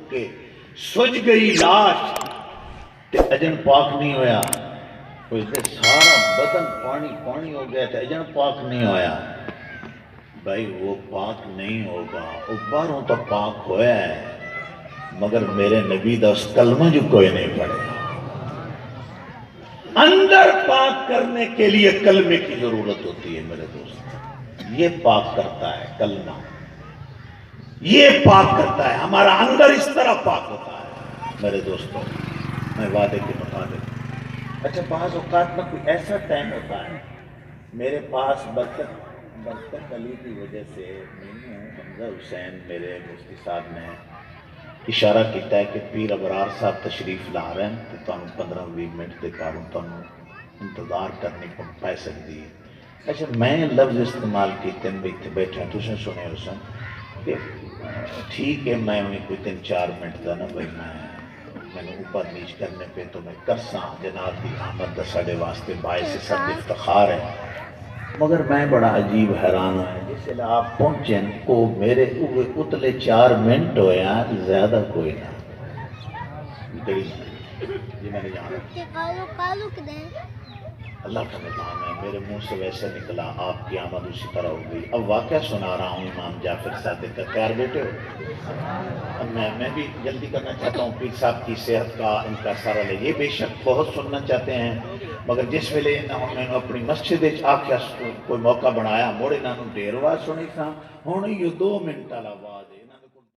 کہ سج گئی لاش تے اجن پاک نہیں ہویا، کوئی تے سارا بدن پانی پانی ہو گیا تے اجن پاک نہیں ہویا۔ بھائی وہ پاک نہیں ہوگا، وہ باہروں تو پاک ہویا ہے مگر میرے نبی دا اس کلمہ جو کوئی نہیں پڑھے گا۔ اندر پاک کرنے کے لیے کلمے کی ضرورت ہوتی ہے میرے دوست، یہ پاک کرتا ہے کلمہ، یہ پاک کرتا ہے، ہمارا اندر اس طرح پاک ہوتا ہے میرے دوستوں۔ میں وعدے کے مطابق اچھا بعض اوقات میں کوئی ایسا ٹائم ہوتا ہے، میرے پاس برکت علی کی وجہ سے حمزہ حسین میرے مفتی صاحب نے اشارہ کیتا ہے کہ پیر ابرار صاحب تشریف لا رہے ہیں تو تمہیں 15-20 منٹ دے کاروں تمہیں انتظار کرنے کو پہ سکتی ہے۔ اچھا میں لفظ استعمال کیتے ہیں بیٹھے بیٹھے تُسیں سنے ہو سن کہ ٹھیک ہے میں کوئی 3-4 منٹ دا نا بھائی میں اوپر نیچ کرنے پہ تو میں کرساں جناب دی آمد دا ساڑے واسطے باعث سب افتخار ہے، مگر میں بڑا عجیب حیران ہوں جس لئے آپ پہنچیں کو میرے اتلے 4 منٹ ہوئے ہیں زیادہ کوئی نہ جی میں نے جانا اللہ کا نظام ہے، میرے منہ سے ویسے نکلا آپ کی آمد اسی طرح ہو گئی۔ اب واقعہ سنا رہا ہوں امام جعفر صادق کا، تیار بیٹے ہو؟ اب میں بھی جلدی کرنا چاہتا ہوں پیر صاحب کی صحت کا ان کا سارا لے، یہ بے شک بہت سننا چاہتے ہیں مگر جس ویلے انہوں نے اپنی مسجد آکھیا کوئی موقع بنایا موڑے انہوں ڈیر آواز سنی تھا، ہوں یہ 2 منٹ والا